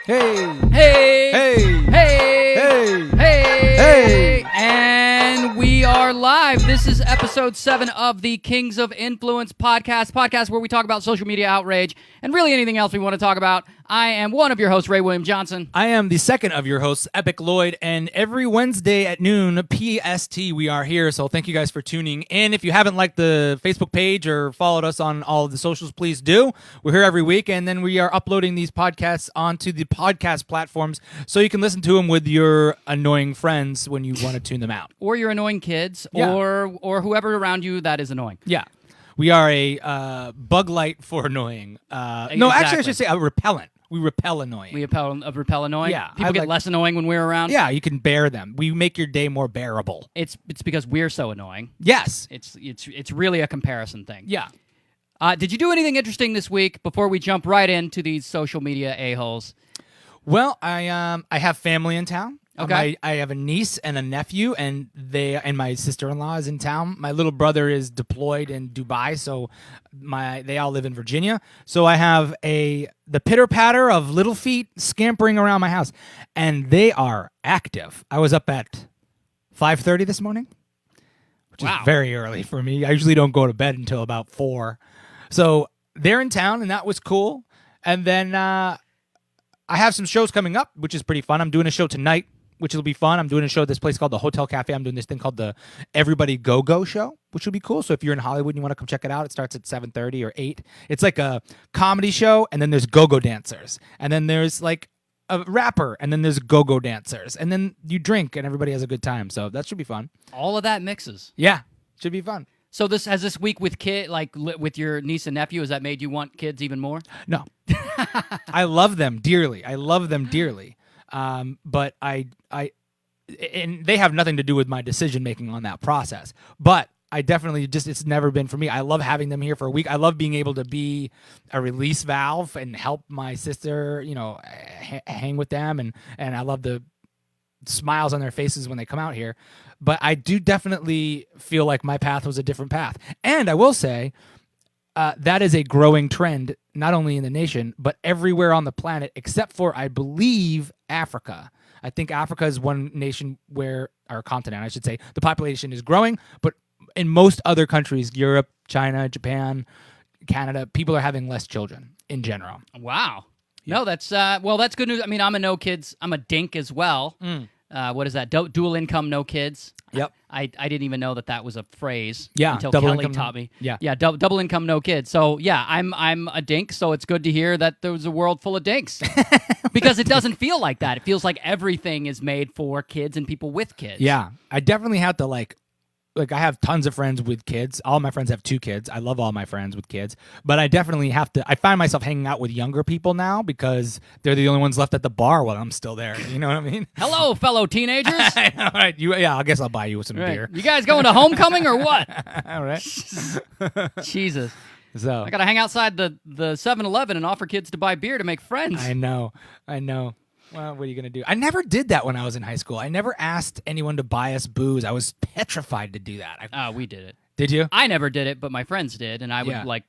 Hey! Hey! Hey! Hey! Hey! Hey! Hey! And we are live. This is episode 7 of the Kings of Influence podcast where we talk about social media outrage and really anything else we want to talk about. I am one of your hosts, Ray William Johnson. I am the second of your hosts, EpicLLOYD, and every Wednesday at noon PST we are here, so thank you guys for tuning in. If you haven't liked the Facebook page or followed us on all of the socials, please do. We're here every week, and then we are uploading these podcasts onto the podcast platforms so you can listen to them with your annoying friends when you want to tune them out. Or your annoying kids, Yeah. or whoever around you that is annoying. Yeah. We are a bug light for annoying. No, actually, I Exactly. should say a repellent. We repel annoying. We repel annoying. Yeah, People I get like- less annoying when we're around. Yeah, you can bear them. We make your day more bearable. It's because we're so annoying. Yes. It's really a comparison thing. Yeah. Did you do anything interesting this week before we jump right into these social media a-holes? Well, I have family in town. Okay. I have a niece and a nephew, and my sister-in-law is in town. My little brother is deployed in Dubai, so they all live in Virginia. So I have the pitter-patter of little feet scampering around my house, and they are active. I was up at 5:30 this morning, which Wow. is very early for me. I usually don't go to bed until about 4. So they're in town, and that was cool. And then I have some shows coming up, which is pretty fun. I'm doing a show tonight, which will be fun. I'm doing a show at this place called the Hotel Cafe. I'm doing this thing called the Everybody Go-Go Show, which will be cool. So if you're in Hollywood and you want to come check it out, it starts at 7:30 or 8. It's like a comedy show, and then there's go-go dancers. And then there's like a rapper, and then there's go-go dancers. And then you drink, and everybody has a good time. So that should be fun. All of that mixes. Yeah, should be fun. So this week with with your niece and nephew, has that made you want kids even more? No. I love them dearly. But and they have nothing to do with my decision making on that process. But I definitely it's never been for me. I love having them here for a week. I love being able to be a release valve and help my sister, hang with them. And I love the smiles on their faces when they come out here. But I do definitely feel like my path was a different path. And I will say, that is a growing trend, not only in the nation, but everywhere on the planet, except for, I believe, Africa. I think Africa is one nation or continent, I should say, the population is growing, but in most other countries, Europe, China, Japan, Canada, people are having less children in general. Wow. Yeah. No, that's good news. I mean, I'm a dink as well. What is that? Dual income, no kids. Yep. I didn't even know that was a phrase. Yeah, until double Kelly income, taught me. yeah. Double income, no kids. So yeah, I'm a dink. So it's good to hear that there's a world full of dinks because it doesn't feel like that. It feels like everything is made for kids and people with kids. Yeah, I definitely have to like I have tons of friends with kids. All my friends have 2 kids. I love all my friends with kids. But I definitely have to. I find myself hanging out with younger people now because they're the only ones left at the bar while I'm still there. You know what I mean? Hello, fellow teenagers. All right. I guess I'll buy you some beer. You guys going to homecoming or what? All right. Jesus. So I got to hang outside the 7-Eleven and offer kids to buy beer to make friends. I know. Well, what are you going to do? I never did that when I was in high school. I never asked anyone to buy us booze. I was petrified to do that. We did it. Did you? I never did it, but my friends did, and I would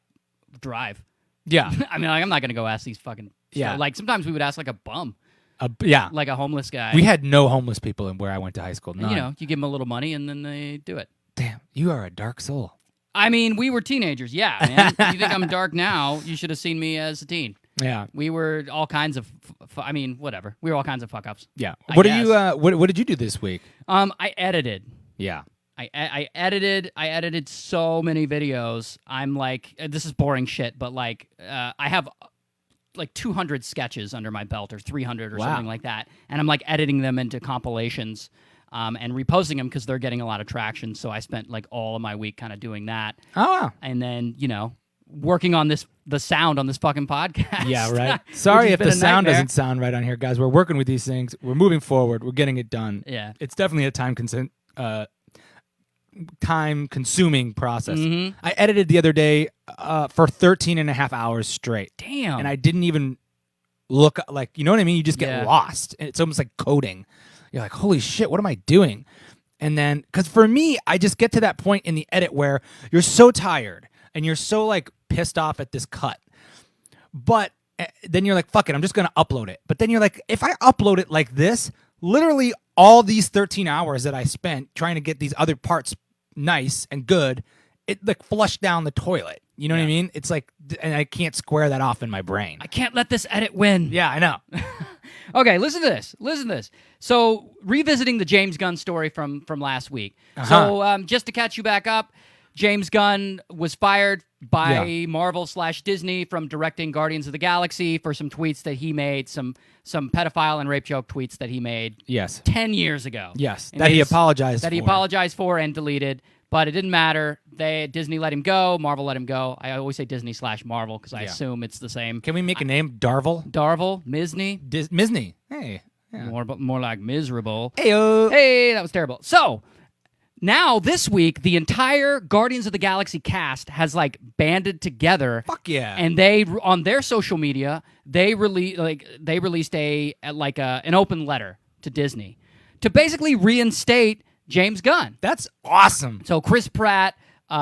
drive. Yeah. I mean, I'm not going to go ask these fucking... Yeah. Like, sometimes we would ask, like, a bum. Yeah. Like a homeless guy. We had no homeless people in where I went to high school. None. And, you give them a little money, and then they do it. Damn, you are a dark soul. I mean, we were teenagers, yeah, man. You think I'm dark now, you should have seen me as a teen. Yeah. We were all kinds of... whatever. We were all kinds of fuck-ups. Yeah. I What guess. are you? What did you do this week? I edited. Yeah. I edited so many videos. I'm like, this is boring shit, but like, I have like 200 sketches under my belt or 300 or Wow. something like that. And I'm like editing them into compilations and reposting them because they're getting a lot of traction. So I spent like all of my week kind of doing that. Oh, wow. And then, working on the sound on this fucking podcast. Yeah, right. Which Sorry has if been the a sound nightmare. doesn't sound right on here, guys. We're working with these things. We're moving forward. We're getting it done. Yeah. It's definitely a time-consuming process. Mhm. I edited the other day for 13 and a half hours straight. Damn. And I didn't even look like, you know what I mean? You just get Yeah. lost. It's almost like coding. You're like, holy shit, what am I doing? And then, because for me, I just get to that point in the edit where you're so tired and you're so like pissed off at this cut. then you're like, fuck it, I'm just going to upload it. But then you're like, if I upload it like this, literally all these 13 hours that I spent trying to get these other parts nice and good, it like flushed down the toilet. You know what I mean? It's like, and I can't square that off in my brain. I can't let this edit win. Yeah, I know. Okay, listen to this. Listen to this. So, revisiting the James Gunn story from last week. So, just to catch you back up, James Gunn was fired by Marvel/Disney from directing Guardians of the Galaxy for some tweets that he made, some pedophile and rape joke tweets that he made. Yes. 10 years ago. Yes. That he apologized for. That he apologized for and deleted. But it didn't matter. Disney let him go. Marvel let him go. I always say Disney/Marvel because I assume it's the same. Can we make a name? Darvel? Misney? Misney. Hey. Yeah. More like miserable. Heyo. Hey, that was terrible. So, now this week, the entire Guardians of the Galaxy cast has like banded together. Fuck yeah. And they, on their social media, they released an open letter to Disney to basically reinstate James Gunn. That's awesome. So Chris Pratt,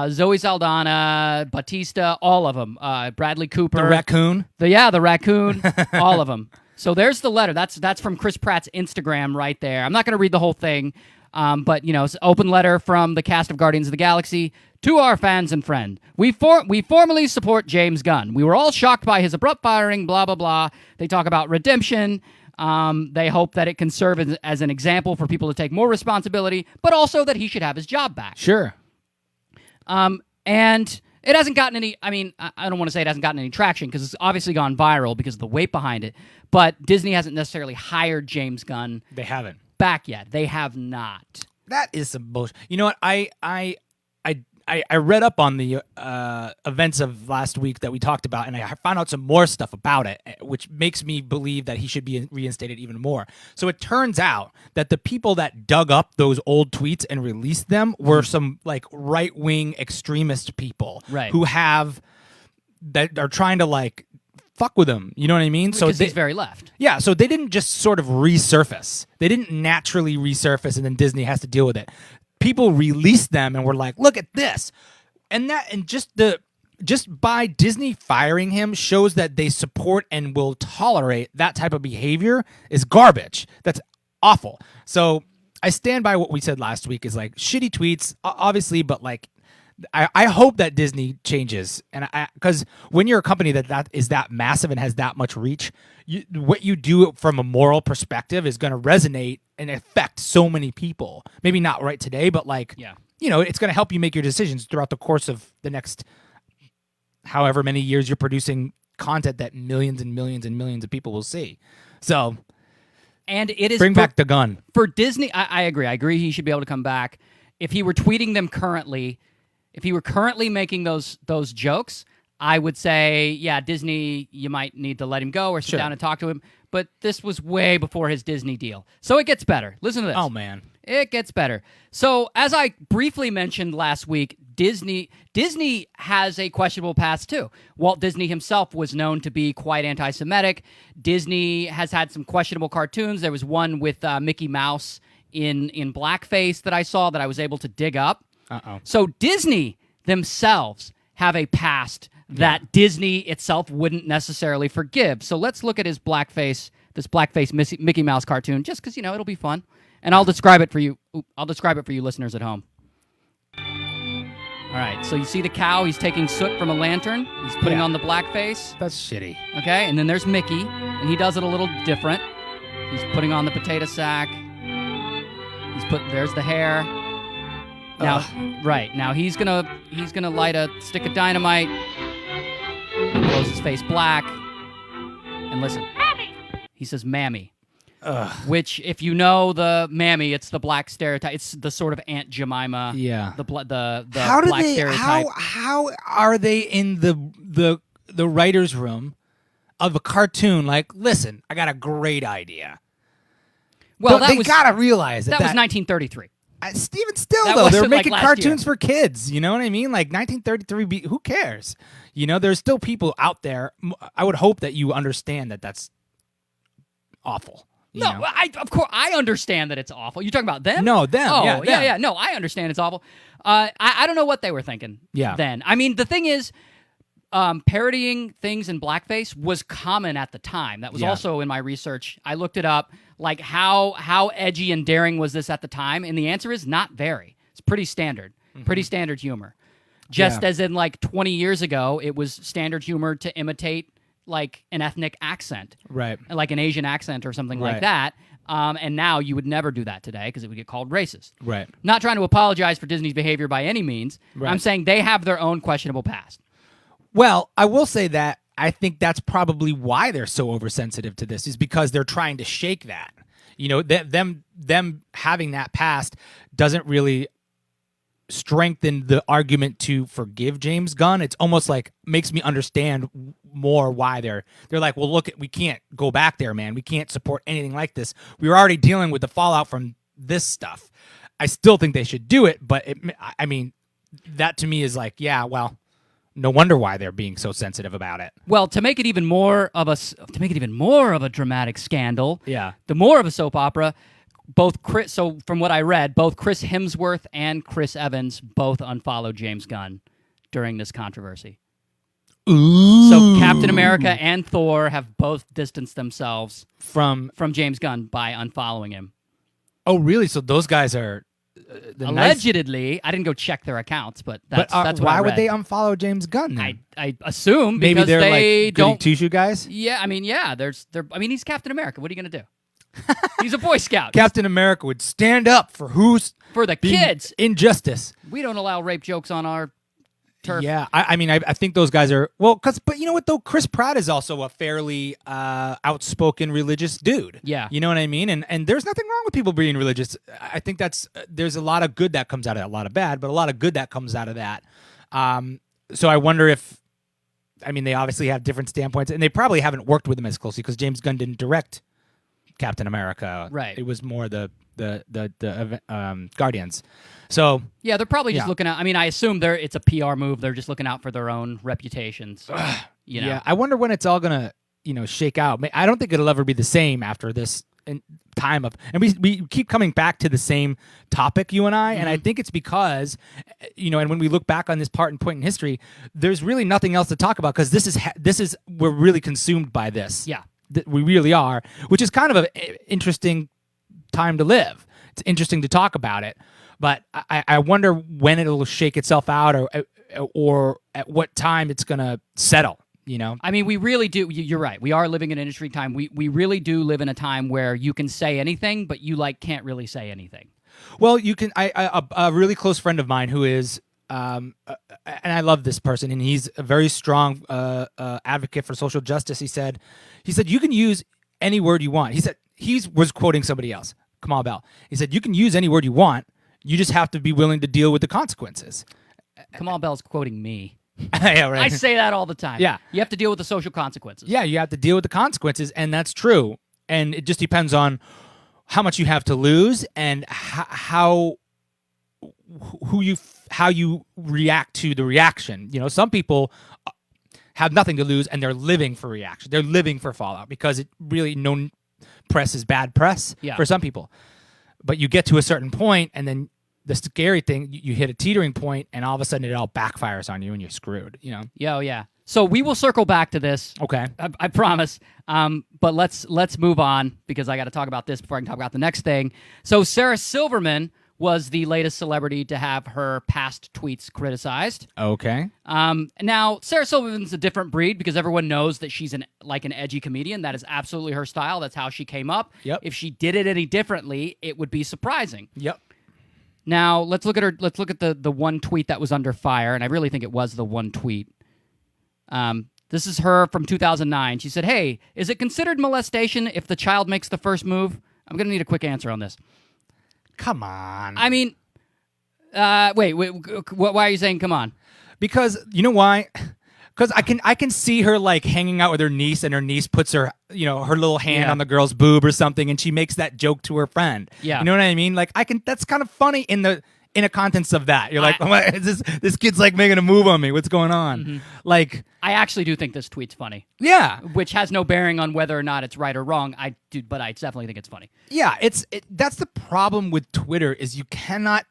Zoe Saldana, Bautista, all of them. Bradley Cooper. The raccoon? The raccoon, all of them. So there's the letter. That's from Chris Pratt's Instagram right there. I'm not going to read the whole thing, but, it's an open letter from the cast of Guardians of the Galaxy to our fans and friend. We formally support James Gunn. We were all shocked by his abrupt firing, blah, blah, blah. They talk about redemption. They hope that it can serve as an example for people to take more responsibility, but also that he should have his job back. Sure. And it hasn't gotten any, I don't want to say it hasn't gotten any traction because it's obviously gone viral because of the weight behind it, but Disney hasn't necessarily hired James Gunn. They haven't. Back yet. They have not. That is some bullshit. You know what? I read up on the events of last week that we talked about, and I found out some more stuff about it, which makes me believe that he should be reinstated even more. So it turns out that the people that dug up those old tweets and released them were some like right-wing extremist people who that are trying to like fuck with him. You know what I mean? Because he's very left. Yeah, so they didn't just sort of resurface. They didn't naturally resurface, and then Disney has to deal with it. People released them and were like, "Look at this," and just by Disney firing him shows that they support and will tolerate that type of behavior is garbage. That's awful. So I stand by what we said last week. Is like shitty tweets, obviously, but like I hope that Disney changes, and because when you're a company that is that massive and has that much reach, what you do from a moral perspective is going to resonate and affect so many people. Maybe not right today, but like, it's going to help you make your decisions throughout the course of the next however many years you're producing content that millions and millions and millions of people will see. So, and it is bring back the gun for Disney. I agree. I agree. He should be able to come back if he were tweeting them currently. If he were currently making those jokes, I would say, yeah, Disney, you might need to let him go or sit down and talk to him. But this was way before his Disney deal. So it gets better. Listen to this. Oh, man. It gets better. So as I briefly mentioned last week, Disney has a questionable past too. Walt Disney himself was known to be quite anti-Semitic. Disney has had some questionable cartoons. There was one with Mickey Mouse in blackface that I saw that I was able to dig up. So Disney themselves have a past that Disney itself wouldn't necessarily forgive. So let's look at this blackface Mickey Mouse cartoon, just because it'll be fun, and I'll describe it for you. I'll describe it for you listeners at home. All right, so you see the cow. He's taking soot from a lantern. He's putting on the blackface. That's shitty. Okay, and then there's Mickey, and he does it a little different. He's putting on the potato sack. There's the hair. Now, now he's gonna light a stick of dynamite. He blows his face black. And listen, Mammy. He says "Mammy," which, if you know the Mammy, it's the black stereotype. It's the sort of Aunt Jemima. Yeah. The black stereotype. How are they in the writer's room of a cartoon? Like, listen, I got a great idea. Well, they gotta realize that was 1933. Steven Still, they're making cartoons for kids. You know what I mean? Like 1933, who cares? There's still people out there. I would hope that you understand that that's awful. Of course, I understand that it's awful. You're talking about them? No, them. Oh, yeah. No, I understand it's awful. I don't know what they were thinking then. I mean, the thing is, parodying things in blackface was common at the time. That was also in my research. I looked it up. Like, how edgy and daring was this at the time? And the answer is not very. It's pretty standard. Pretty standard humor. Just as in, like, 20 years ago, it was standard humor to imitate, like, an ethnic accent. Right. Like an Asian accent or something like that. And now you would never do that today because it would get called racist. Right. Not trying to apologize for Disney's behavior by any means. Right. I'm saying they have their own questionable past. Well, I will say that I think that's probably why they're so oversensitive to this, is because they're trying to shake that. You know, them having that past doesn't really strengthen the argument to forgive James Gunn. It's almost like makes me understand more why they're like, well, look, we can't go back there, man. We can't support anything like this. We were already dealing with the fallout from this stuff. I still think they should do it, but I mean, that to me is like, yeah, well, no wonder why they're being so sensitive about it. Well, to make it even more of a dramatic scandal, the more of a soap opera, so from what I read, both Chris Hemsworth and Chris Evans both unfollowed James Gunn during this controversy. Ooh. So Captain America and Thor have both distanced themselves from James Gunn by unfollowing him. Oh, really? So those guys are allegedly. I didn't go check their accounts, but that's what why I read. Would they unfollow James Gunn then? I assume maybe because they're they like don't two-shoe guys. Yeah, I mean, he's Captain America. What are you gonna do? He's a Boy Scout. Captain America would stand up for for the kids. Injustice. We don't allow rape jokes on our turf. Yeah, I mean, I think those guys are but you know what though? Chris Pratt is also a fairly outspoken religious dude. Yeah, you know what I mean. And there's nothing wrong with people being religious. I think there's a lot of good that comes out of it, a lot of bad, but a lot of good that comes out of that. So I wonder if, I mean, they obviously have different standpoints, and they probably haven't worked with him as closely because James Gunn didn't direct Captain America. Right. It was more the Guardians. So yeah, they're probably just looking out. I mean, I assume it's a PR move. They're just looking out for their own reputations. You know? Yeah, I wonder when it's all gonna shake out. I don't think it'll ever be the same after this time of, and we keep coming back to the same topic, you and I, and I think it's because and when we look back on this point in history, there's really nothing else to talk about because this is we're really consumed by this. Yeah. We really are, which is kind of an interesting time to live. It's interesting to talk about it, but I wonder when it'll shake itself out, or at what time it's gonna settle. I mean, we really do. You're right. We are living in an interesting time. We really do live in a time where you can say anything, but you can't really say anything. Well, you can. A really close friend of mine who is. And I love this person, and he's a very strong advocate for social justice. He said, you can use any word you want. He said he was quoting somebody else, Kamal Bell. He said, you can use any word you want. You just have to be willing to deal with the consequences. Kamal Bell's quoting me. Yeah, right. I say that all the time. Yeah. You have to deal with the social consequences. Yeah, you have to deal with the consequences, and that's true. And it just depends on how much you have to lose and how you react to the reaction. Some people have nothing to lose and they're living for reaction. They're living for fallout because it really no press is bad press for some people. But you get to a certain point and then the scary thing, you hit a teetering point and all of a sudden it all backfires on you and you're screwed, Yeah, yeah. So we will circle back to this. Okay. I promise. But let's move on because I got to talk about this before I can talk about the next thing. So Sarah Silverman was the latest celebrity to have her past tweets criticized. Okay. Now, Sarah Silverman's a different breed because everyone knows that she's an edgy comedian. That is absolutely her style. That's how she came up. Yep. If she did it any differently, it would be surprising. Yep. Now, let's look at her. Let's look at the one tweet that was under fire, and I really think it was the one tweet. This is her from 2009. She said, "Hey, is it considered molestation if the child makes the first move?" I'm going to need a quick answer on this. Come on. I mean, wait, why are you saying come on? Because you know why? Because I can see her like hanging out with her niece, and her niece puts her her little hand on the girl's boob or something, and she makes that joke to her friend. Yeah, you know what I mean? Like that's kind of funny in a context of that. You're like, this kid's like making a move on me. What's going on? Mm-hmm. Like, I actually do think this tweet's funny. Yeah, which has no bearing on whether or not it's right or wrong. But I definitely think it's funny. Yeah, that's the problem with Twitter is you cannot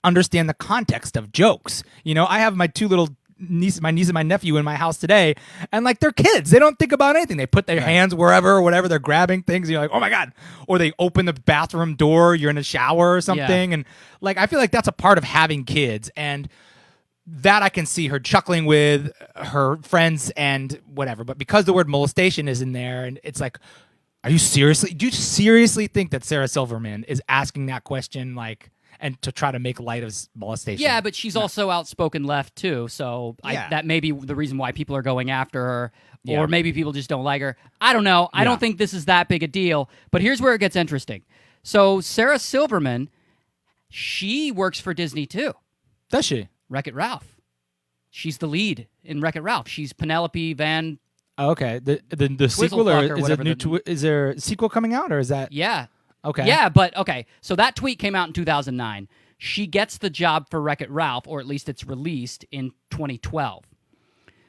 understand the context of jokes. I have my two little my niece and my nephew in my house today, and like they're kids. They don't think about anything. They put their hands wherever or whatever. They're grabbing things. And you're like, oh my God. Or they open the bathroom door. You're in a shower or something. And like, I feel like that's a part of having kids. And that I can see her chuckling with her friends and whatever. But because the word molestation is in there, and it's like, do you seriously think that Sarah Silverman is asking that question, like, and to try to make light of molestation? Yeah, but she's also outspoken left too, so that may be the reason why people are going after her, or maybe people just don't like her. I don't know. I don't think this is that big a deal, but here's where it gets interesting. So Sarah Silverman, she works for Disney too. Does she? Wreck-It Ralph. She's the lead in Wreck-It Ralph. She's Penelope Van... Oh, okay. The sequel, or is it new? Is there a sequel coming out, or is that? Yeah. Okay. Yeah, but okay. So that tweet came out in 2009. She gets the job for Wreck-It Ralph, or at least it's released in 2012.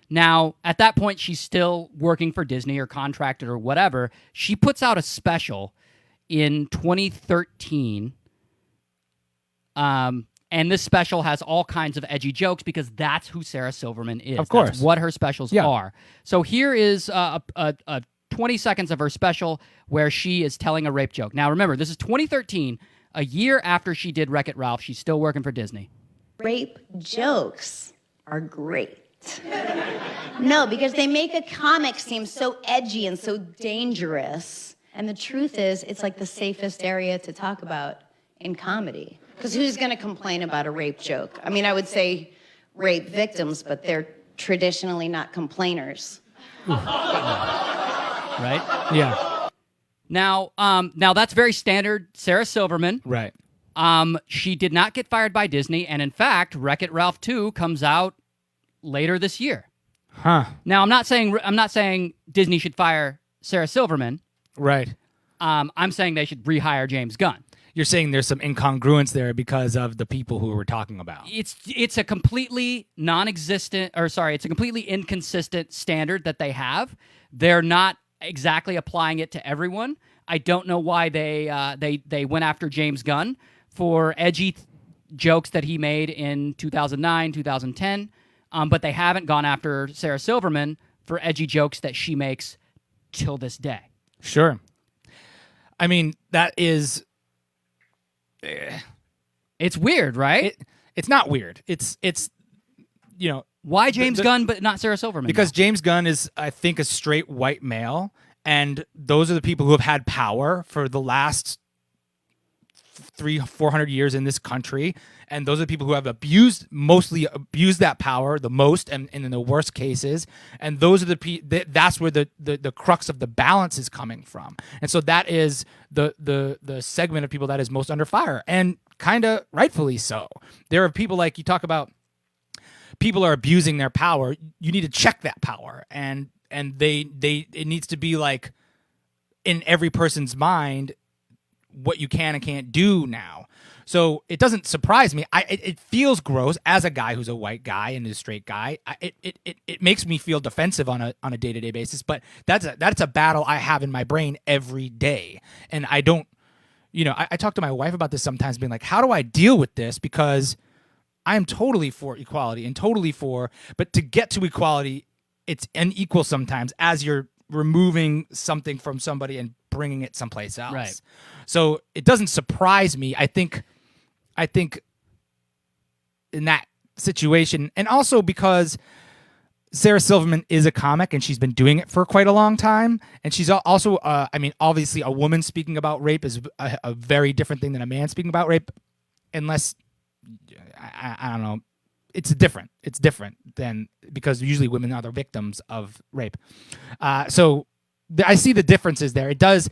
Now, at that point, she's still working for Disney or contracted or whatever. She puts out a special in 2013. And this special has all kinds of edgy jokes because that's who Sarah Silverman is. Of course. That's what her specials are. So here is a 20 seconds of her special where she is telling a rape joke. Now, remember, this is 2013, a year after she did Wreck-It Ralph. She's still working for Disney. Rape jokes are great. No, because they make a comic seem so edgy and so dangerous. And the truth is, it's like the safest area to talk about in comedy. Because who's going to complain about a rape joke? I mean, I would say rape victims, but they're traditionally not complainers. Right? Yeah. Now that's very standard Sarah Silverman. Right. She did not get fired by Disney, and in fact, Wreck-It Ralph 2 comes out later this year. Huh. Now, I'm not saying Disney should fire Sarah Silverman. Right. I'm saying they should rehire James Gunn. You're saying there's some incongruence there because of the people who we're talking about. It's a completely it's a completely inconsistent standard that they have. They're not exactly applying it to everyone. I don't know why they went after James Gunn for edgy jokes that he made in 2009, 2010, but they haven't gone after Sarah Silverman for edgy jokes that she makes till this day. Sure. I mean, that is... It's weird, right? It's not weird. It's why James Gunn but not Sarah Silverman? Because James Gunn is, I think, a straight white male, and those are the people who have had power for the last 300-400 years in this country, and those are the people who have mostly abused that power the most, and in the worst cases, and those are that's where the crux of the balance is coming from, and so that is the segment of people that is most under fire, and kind of rightfully so. There are people, like you talk about, people are abusing their power. You need to check that power, and it needs to be like in every person's mind what you can and can't do now. So it doesn't surprise me. It feels gross as a guy who's a white guy and a straight guy. It makes me feel defensive on a day-to-day basis. But that's a battle I have in my brain every day, and I don't. I talk to my wife about this sometimes, being like, how do I deal with this? Because I am totally for equality and totally for, but to get to equality, it's unequal sometimes as you're removing something from somebody and bringing it someplace else. Right. So it doesn't surprise me. I think in that situation, and also because Sarah Silverman is a comic and she's been doing it for quite a long time, and she's also, obviously a woman speaking about rape is a very different thing than a man speaking about rape, unless, I don't know, it's different than, because usually women are the victims of rape. So I see the differences there. It does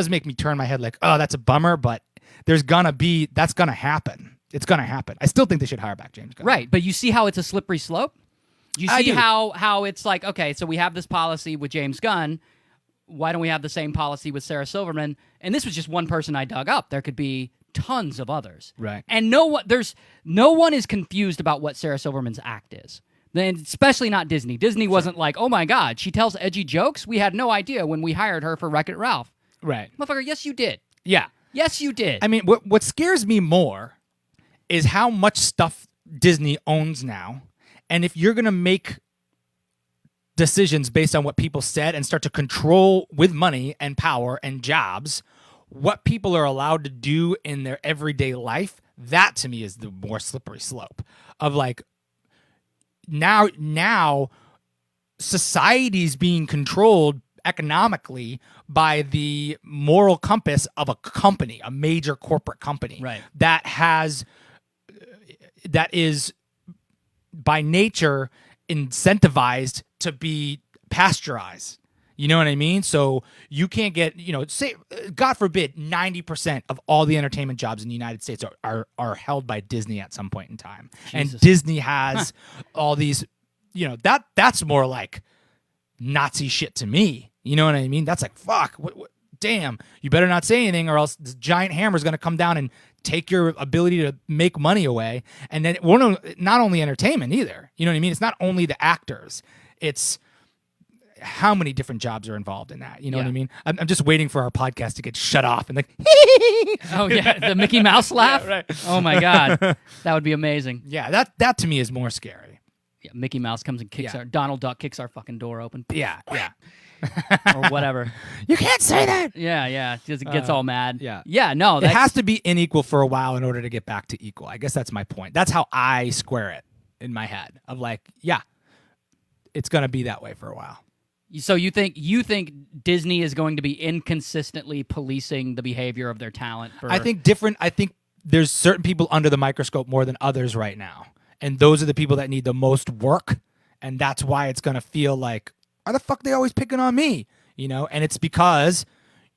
make me turn my head like, oh, that's a bummer, but that's gonna happen. It's gonna happen. I still think they should hire back James Gunn. Right, but you see how it's a slippery slope? You see how it's like, okay, so we have this policy with James Gunn. Why don't we have the same policy with Sarah Silverman? And this was just one person I dug up. There could be tons of others. Right. And no one is confused about what Sarah Silverman's act is. Then, especially not Disney. Disney wasn't like, oh my God, she tells edgy jokes? We had no idea when we hired her for Wreck-It Ralph. Right. Motherfucker, yes you did. Yeah. Yes you did. I mean, what scares me more is how much stuff Disney owns now, And if you're going to make decisions based on what people said and start to control with money and power and jobs what people are allowed to do in their everyday life, that to me is the more slippery slope of like now society's being controlled economically by the moral compass of a company, a major corporate company, right, that is by nature incentivized to be pasteurized. You know what I mean? So you can't get, say, God forbid, 90% of all the entertainment jobs in the United States are held by Disney at some point in time. Jesus. And Disney has all these, that's more like Nazi shit to me. You know what I mean? That's like, fuck, what, damn, you better not say anything or else this giant hammer is going to come down and take your ability to make money away. And then it won't, not only entertainment either. You know what I mean? It's not only the actors. It's how many different jobs are involved in that. You know what I mean? I'm just waiting for our podcast to get shut off and like, oh yeah, the Mickey Mouse laugh. Yeah, right. Oh my God, that would be amazing. Yeah, that to me is more scary. Yeah, Mickey Mouse comes and kicks Donald Duck kicks our fucking door open. Yeah, yeah. Or whatever. You can't say that. Yeah. Just gets all mad. Yeah. No, it has to be unequal for a while in order to get back to equal. I guess that's my point. That's how I square it in my head. Of like, yeah, it's gonna be that way for a while. So you think Disney is going to be inconsistently policing the behavior of their talent? I think there's certain people under the microscope more than others right now, and those are the people that need the most work, and that's why it's gonna feel like, why the fuck they always picking on me? And it's because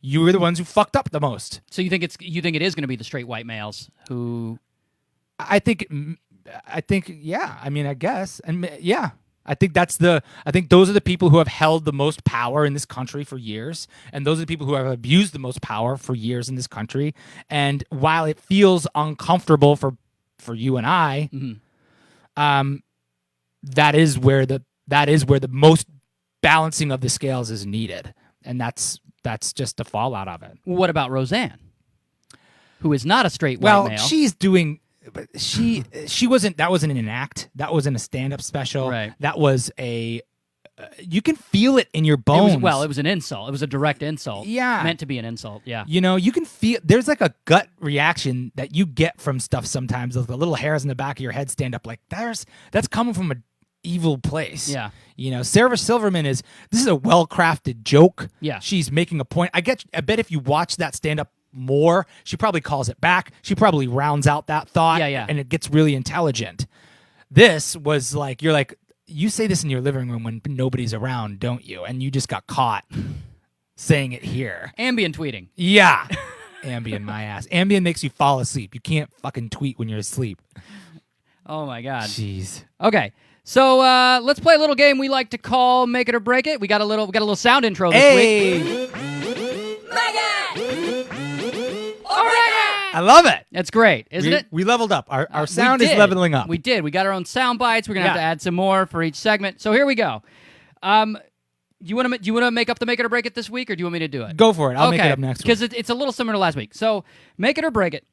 you were the ones who fucked up the most. So you think it is going to be the straight white males who? I think, yeah. I mean, I guess, and yeah. I think those are the people who have held the most power in this country for years, and those are the people who have abused the most power for years in this country. And while it feels uncomfortable for you and I, that is where the most balancing of the scales is needed, and that's just the fallout of it. What about Roseanne, who is not a straight white male? Well, she's doing. But she wasn't. That wasn't an act. That wasn't a stand-up special. Right. That was a. You can feel it in your bones. It was an insult. It was a direct insult. Yeah, meant to be an insult. Yeah. You can feel. There's like a gut reaction that you get from stuff sometimes. The little hairs in the back of your head stand up. Like that's coming from an evil place. Yeah. Sarah Silverman this is a well-crafted joke. Yeah. She's making a point. I bet if you watch that stand-up more, she probably calls it back. She probably rounds out that thought. Yeah. And it gets really intelligent. This was like, you're like, you say this in your living room when nobody's around, don't you? And you just got caught saying it here. Ambient tweeting. Yeah. Ambien, my ass. Ambien makes you fall asleep. You can't fucking tweet when you're asleep. Oh my God. Jeez. Okay. So let's play a little game we like to call Make It or Break It. We got a little sound intro this week. I love it. That's great, isn't it? We leveled up. Our sound is leveling up. We did. We got our own sound bites. We're gonna have to add some more for each segment. So here we go. Do you want to make up the Make It or Break It this week, or do you want me to do it? Go for it. I'll make it up next week. Because it's a little similar to last week. So Make It or Break It.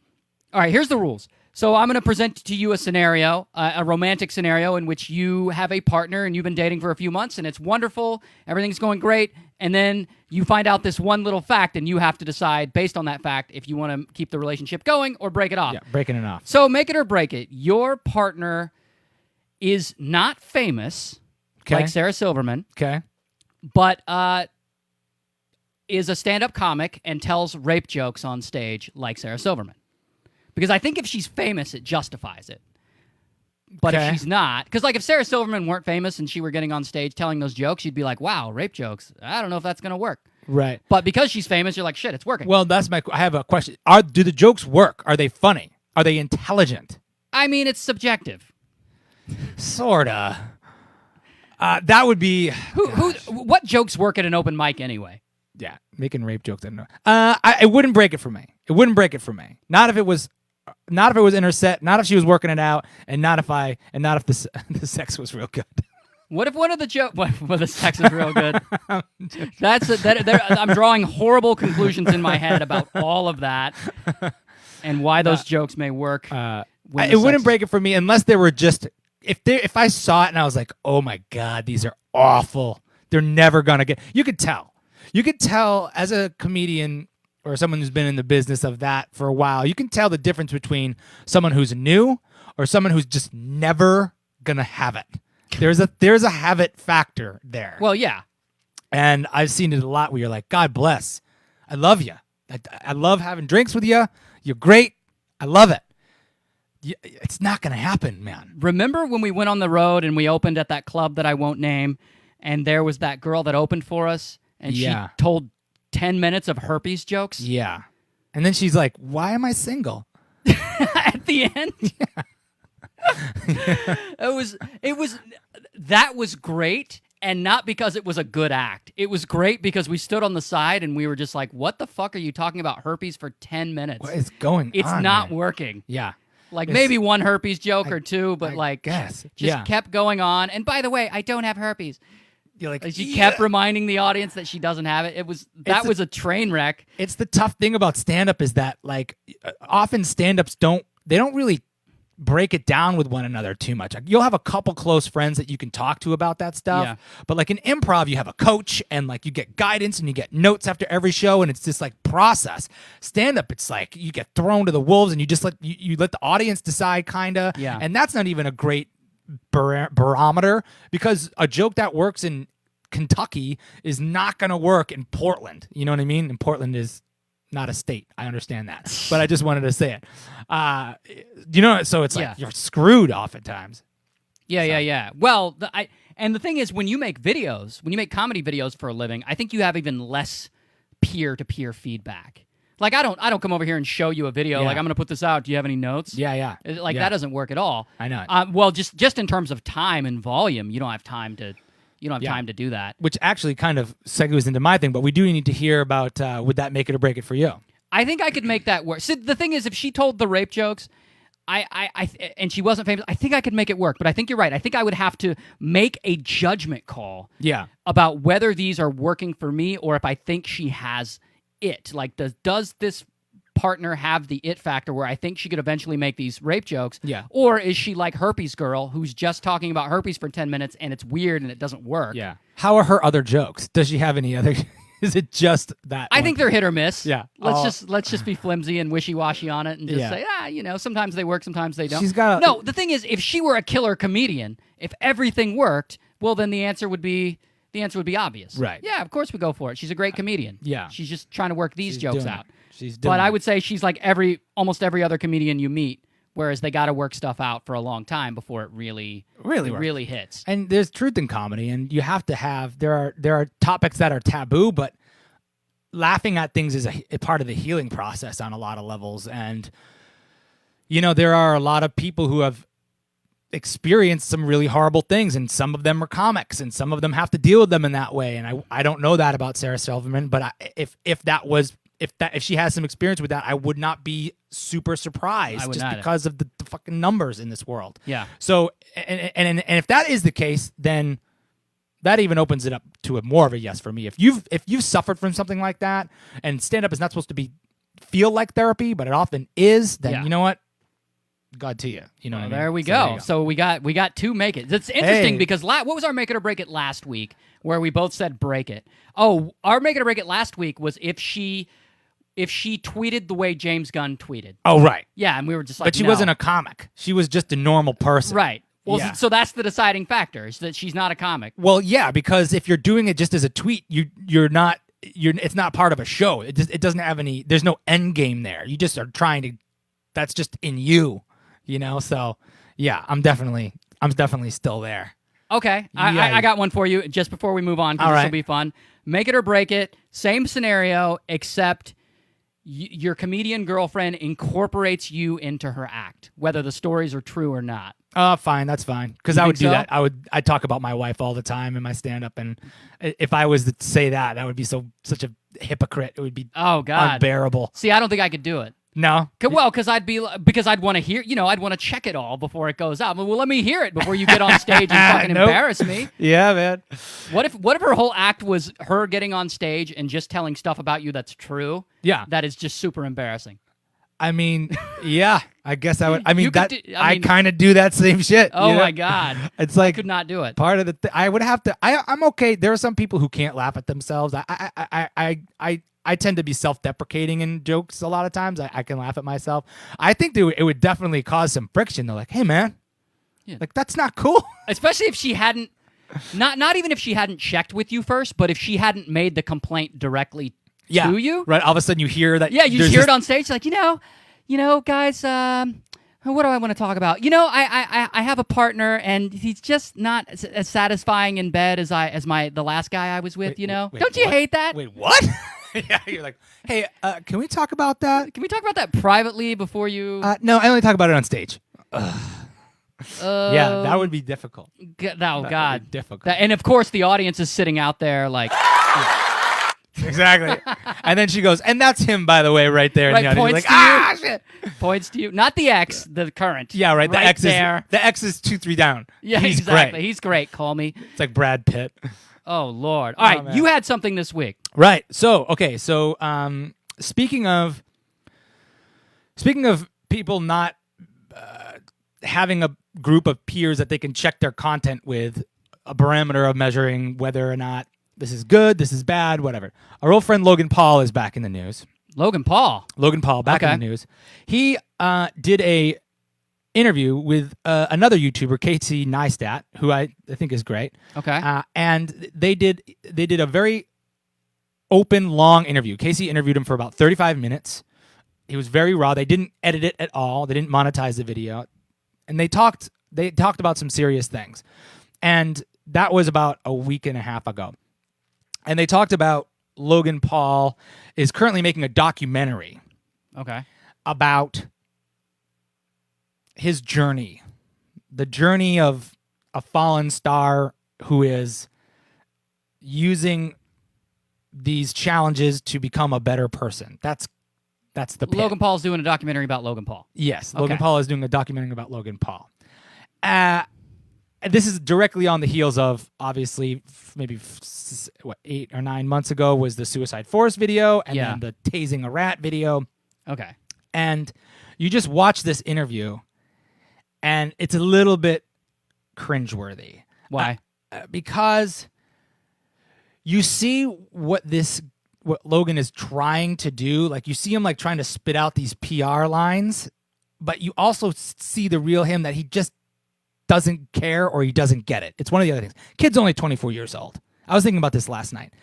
All right. Here's the rules. So I'm going to present to you a scenario, a romantic scenario in which you have a partner and you've been dating for a few months and it's wonderful, everything's going great, and then you find out this one little fact and you have to decide based on that fact if you want to keep the relationship going or break it off. Yeah, breaking it off. So Make It or Break It. Your partner is not famous, like Sarah Silverman, but is a stand-up comic and tells rape jokes on stage like Sarah Silverman. Because I think if she's famous, it justifies it. But if she's not, because like if Sarah Silverman weren't famous and she were getting on stage telling those jokes, you'd be like, wow, rape jokes. I don't know if that's going to work. Right. But because she's famous, you're like, shit, it's working. Well, I have a question. Do the jokes work? Are they funny? Are they intelligent? I mean, it's subjective. Sorta. That would be... What jokes work at an open mic anyway? Yeah, making rape jokes. I don't know. It wouldn't break it for me. It wouldn't break it for me. Not if it was in her set. Not if she was working it out, and not if the sex was real good. What if one of the jokes? Well, the sex is real good. I'm drawing horrible conclusions in my head about all of that, and why those jokes may work. It wouldn't break it for me unless they were just if I saw it and I was like, oh my God, these are awful. They're never gonna get. You could tell. You could tell as a comedian or someone who's been in the business of that for a while. You can tell the difference between someone who's new or someone who's just never gonna have it. There's a have it factor there. Well, yeah. And I've seen it a lot where you're like, God bless. I love you. I love having drinks with you. You're great. I love it. It's not going to happen, man. Remember when we went on the road and we opened at that club that I won't name, and there was that girl that opened for us, and she told 10 minutes of herpes jokes? Yeah. And then she's like, why am I single? At the end? Yeah. That was great. And not because it was a good act. It was great because we stood on the side and we were just like, what the fuck are you talking about herpes for 10 minutes? What is going on? It's not man? working. Yeah. Like maybe one herpes joke or two, but just kept going on. And by the way, I don't have herpes. You're like, she kept reminding the audience that she doesn't have it. That was a train wreck. It's the tough thing about stand-up is that like often stand-ups don't really break it down with one another too much. You'll have a couple close friends that you can talk to about that stuff. But like in improv, you have a coach and like you get guidance and you get notes after every show and it's just like process. Stand up, it's like you get thrown to the wolves and you just let you let the audience decide kinda. Yeah. And that's not even a great barometer because a joke that works in Kentucky is not going to work in Portland. You know what I mean? And Portland is not a state. I understand that, but I just wanted to say it. So it's like you're screwed oftentimes. Yeah. Well, and the thing is, when you make comedy videos for a living, I think you have even less peer-to-peer feedback. Like I don't come over here and show you a video. Like I'm going to put this out. Do you have any notes? Yeah. That doesn't work at all. I know. Well, just in terms of time and volume, you don't have time to. You don't have time to do that. Which actually kind of segues into my thing, but we do need to hear about would that make it or break it for you? I think I could make that work. So the thing is, if she told the rape jokes, and she wasn't famous, I think I could make it work. But I think you're right. I think I would have to make a judgment call about whether these are working for me or if I think she has it. Like, does this partner have the it factor where I think she could eventually make these rape jokes? Yeah. Or is she like Herpes Girl who's just talking about herpes for 10 minutes and it's weird and it doesn't work? Yeah. How are her other jokes? Does she have any other? Is it just that? I think they're hit or miss. Yeah. Let's just be flimsy and wishy-washy on it and just say, sometimes they work, sometimes they don't. She's got No, the thing is, if she were a killer comedian, if everything worked, well, then the answer would be obvious. Right. Yeah, of course we go for it. She's a great comedian. Yeah. She's just trying to work these jokes out. But I would say she's like almost every other comedian you meet, whereas they got to work stuff out for a long time before it really hits. And there's truth in comedy, and you have to have there are topics that are taboo, but laughing at things is a part of the healing process on a lot of levels. And there are a lot of people who have experienced some really horrible things, and some of them are comics, and some of them have to deal with them in that way. And I don't know that about Sarah Silverman, but if she has some experience with that, I would not be super surprised because of the fucking numbers in this world. Yeah. So and if that is the case, then that even opens it up to more of a yes for me. If you've suffered from something like that, and stand up is not supposed to feel like therapy, but it often is, then you know what? God to you. You know what I mean? There we go. So we got two make it. It's interesting because what was our make it or break it last week where we both said break it? Oh, our make it or break it last week was if she tweeted the way James Gunn tweeted. Oh, right. Yeah, and we were just like, but she wasn't a comic. She was just a normal person. Right. Well, so that's the deciding factor, is that she's not a comic. Well, yeah, because if you're doing it just as a tweet, it's not part of a show. It doesn't have any. There's no end game there. You just are trying to. That's just in you. So yeah, I'm definitely still there. Okay, I got one for you just before we move on, because this will be fun. Make it or break it. Same scenario, except your comedian girlfriend incorporates you into her act, whether the stories are true or not. Fine, that's fine. Because I would do that. I talk about my wife all the time in my stand-up, and if I was to say that would be such a hypocrite. It would be unbearable. See, I don't think I could do it. No. Well, because I'd want to hear, I'd want to check it all before it goes out. Well, let me hear it before you get on stage and fucking embarrass me. Yeah, man. What if her whole act was her getting on stage and just telling stuff about you that's true? Yeah. That is just super embarrassing. I mean, yeah. I guess I would. I mean, You could that do- I mean- kind of do that same shit. Oh you know? my God. It's I like could not do it. part of the. I would have to. I'm okay. There are some people who can't laugh at themselves. I tend to be self-deprecating in jokes a lot of times. I can laugh at myself. I think it would definitely cause some friction. They're like, hey man, like that's not cool. Especially if she hadn't, not even if she hadn't checked with you first, but if she hadn't made the complaint directly to you. Right. All of a sudden you hear that. Yeah, you there's hear this- it on stage, like, guys, what do I want to talk about? I have a partner, and he's just not as satisfying in bed as the last guy I was with. Wait, Don't you what? hate that? Wait, what? Yeah, you're like, hey, can we talk about that? Can we talk about that privately before you? No, I only talk about it on stage. Yeah, that would be difficult. Oh God, be difficult. And of course, the audience is sitting out there like, Exactly. And then she goes, and that's him, by the way, right there. right, And the audience points is like, to you, shit. points to you, not the ex, the current. Yeah, right. right there. The X is 2-3 down. Yeah, He's exactly. great. He's great. Call me. It's like Brad Pitt. Oh Lord. All right, man. you had something this week. Right. So, okay. So, speaking of people not having a group of peers that they can check their content with, a parameter of measuring whether or not this is good, this is bad, whatever. Our old friend Logan Paul is back in the news. Logan Paul. Logan Paul back in Okay. the news. He did a interview with another YouTuber, Casey Neistat, who I think is great. Okay. And they did a very open, long interview. Casey interviewed him for about 35 minutes. He was very raw. They didn't edit it at all. They didn't monetize the video, and they talked about some serious things. And that was about a week and a half ago. And they talked about Logan Paul is currently making a documentary Okay. about his journey, the journey of a fallen star who is using these challenges to become a better person. That's the pitch. Logan Paul's doing a documentary about Logan Paul. Yes, Okay. Logan Paul is doing a documentary about Logan Paul. This is directly on the heels of, obviously, maybe 8 or 9 months ago was the Suicide Forest video, and Yeah. then the tasing a rat video. Okay. And you just watch this interview, and it's a little bit cringeworthy. Why? Because you see what Logan is trying to do. Like, you see him like trying to spit out these PR lines, but you also see the real him that he just doesn't care or he doesn't get it. It's one of the other things. Kid's only 24 years old. I was thinking about this last night.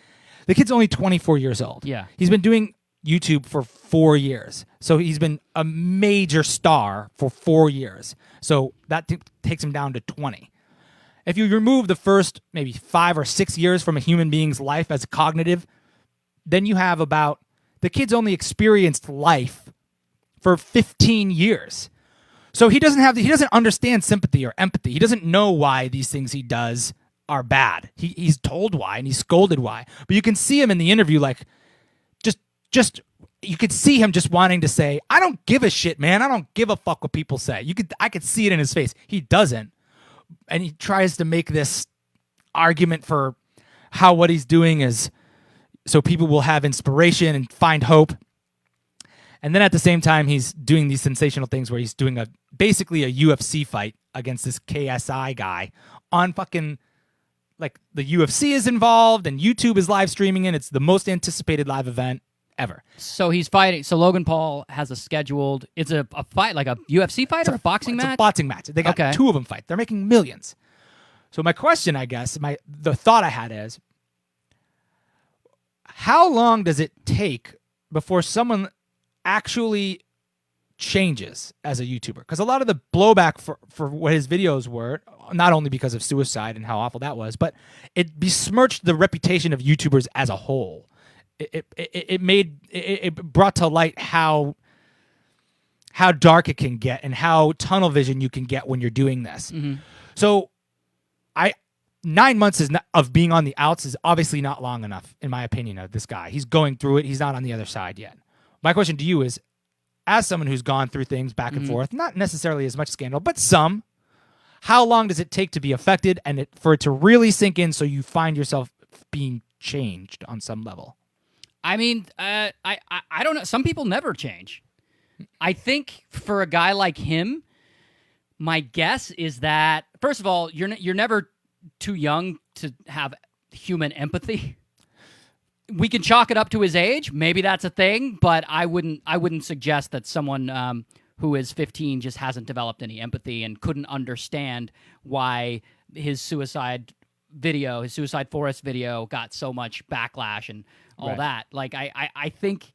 The kid's only 24 years old. Yeah. He's been doing YouTube for 4 years. So he's been a major star for 4 years. So that takes him down to 20. If you remove the first maybe 5 or 6 years from a human being's life as cognitive, then you have about, the kid's only experienced life for 15 years. So he doesn't understand sympathy or empathy. He doesn't know why these things he does are bad. He's told why and he's scolded why. But you can see him in the interview, like, just you could see him just wanting to say, I don't give a shit, man. I don't give a fuck what people say. I could see it in his face. He doesn't. And he tries to make this argument for how what he's doing is so people will have inspiration and find hope. And then at the same time, he's doing these sensational things where he's doing basically a UFC fight against this KSI guy on fucking, like, the UFC is involved and YouTube is live streaming it. It's the most anticipated live event ever. So he's fighting. So Logan Paul has a scheduled. It's a fight, like a UFC fight or a boxing It's match. a boxing match. They got Okay. 2 of them fight. They're making millions. So my question, I guess, the thought I had is, how long does it take before someone actually changes as a YouTuber? Because a lot of the blowback for what his videos were, not only because of suicide and how awful that was, but it besmirched the reputation of YouTubers as a whole. It brought to light how dark it can get and how tunnel vision you can get when you're doing this. Mm-hmm. So 9 months of being on the outs is obviously not long enough, in my opinion, of this guy. He's going through it. He's not on the other side yet. My question to you is, as someone who's gone through things back and forth, not necessarily as much scandal, but some, how long does it take to be affected and for it to really sink in so you find yourself being changed on some level? I mean, I don't know. Some people never change. I think for a guy like him, my guess is that, first of all, you're never too young to have human empathy. We can chalk it up to his age. Maybe that's a thing, but I wouldn't suggest that someone who is 15 just hasn't developed any empathy and couldn't understand why his suicide forest video got so much backlash and all that. Like, I think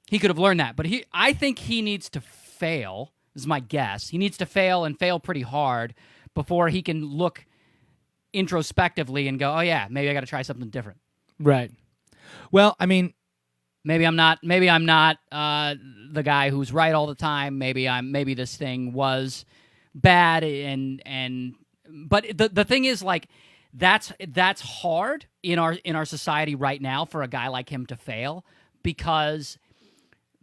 he could have learned that, but I think he needs to fail. This is my guess. He needs to fail and fail pretty hard before he can look introspectively and go, oh yeah, maybe I got to try something different. Right. Well, I mean, maybe I'm not the guy who's right all the time. Maybe this thing was bad but the thing is, like, that's hard in our society right now for a guy like him to fail, because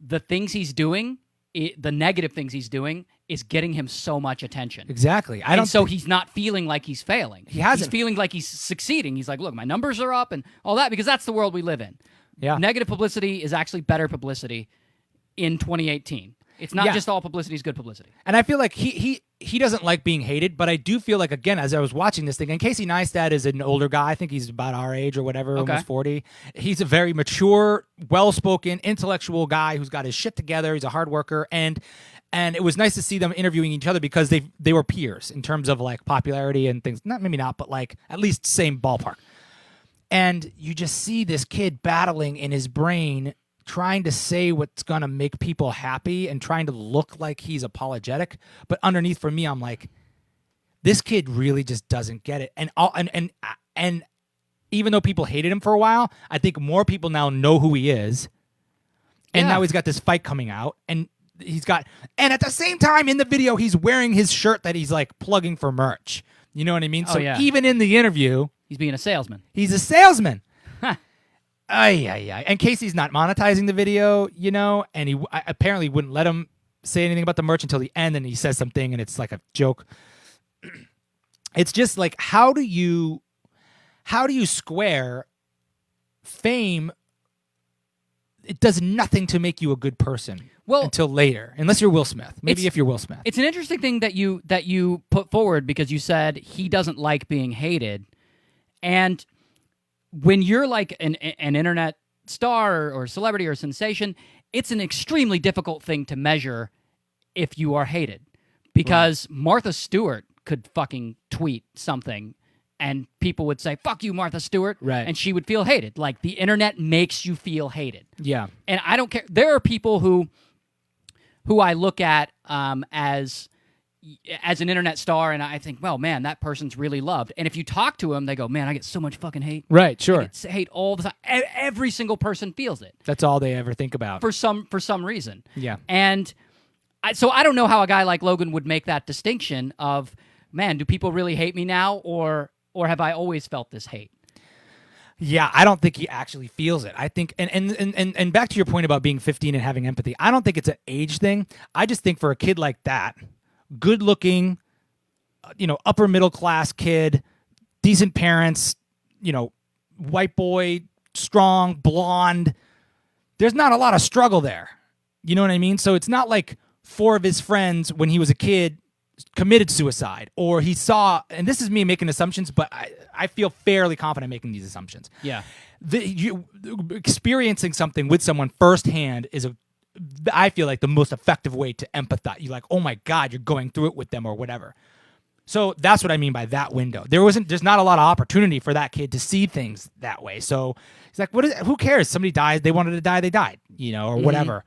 the things he's doing, the negative things he's doing, is getting him so much attention. Exactly. So he's not feeling like he's failing. He's feeling like he's succeeding. He's like, look, my numbers are up and all that, because that's the world we live in. Yeah. Negative publicity is actually better publicity in 2018. It's not just all publicity is good publicity. And I feel like he doesn't like being hated, but I do feel like, again, as I was watching this thing, and Casey Neistat is an older guy. I think he's about our age or whatever, almost 40. He's a very mature, well-spoken, intellectual guy who's got his shit together. He's a hard worker, and it was nice to see them interviewing each other, because they were peers in terms of, like, popularity and things. Maybe not, but, like, at least same ballpark. And you just see this kid battling in his brain, trying to say what's going to make people happy and trying to look like he's apologetic. But underneath, for me, I'm like, this kid really just doesn't get it. And even though people hated him for a while, I think more people now know who he is. And now he's got this fight coming out, and and at the same time in the video, he's wearing his shirt that he's, like, plugging for merch. You know what I mean? So even in the interview, he's being a salesman. He's a salesman. And Casey's not monetizing the video, and he apparently wouldn't let him say anything about the merch until the end, and he says something, and it's like a joke. It's just like, how do you square fame? It does nothing to make you a good person until later, unless you're Will Smith. Maybe if you're Will Smith. It's an interesting thing that you put forward, because you said he doesn't like being hated, and when you're like an internet star or celebrity or sensation, it's an extremely difficult thing to measure if you are hated, because Martha Stewart could fucking tweet something and people would say, fuck you, Martha Stewart. Right. And she would feel hated. Like, the internet makes you feel hated. Yeah. And I don't care. There are people who I look at as an internet star, and I think, well, man, that person's really loved. And if you talk to them, they go, man, I get so much fucking hate. Right, sure. I get hate all the time. Every single person feels it. That's all they ever think about. For some reason. Yeah. And so I don't know how a guy like Logan would make that distinction of, man, do people really hate me now, or have I always felt this hate? Yeah, I don't think he actually feels it. I think, and back to your point about being 15 and having empathy, I don't think it's an age thing. I just think for a kid like that, good-looking, upper middle class kid, decent parents, white boy, strong, blonde, there's not a lot of struggle there. You know what I mean? So it's not like 4 of his friends when he was a kid committed suicide, or he saw, and this is me making assumptions, but I feel fairly confident making these assumptions. Yeah. Experiencing something with someone firsthand is I feel like the most effective way to empathize. You're like, oh my God, you're going through it with them or whatever. So that's what I mean by that window. There's not a lot of opportunity for that kid to see things that way. So he's like, who cares? Somebody dies, they wanted to die, they died, or whatever.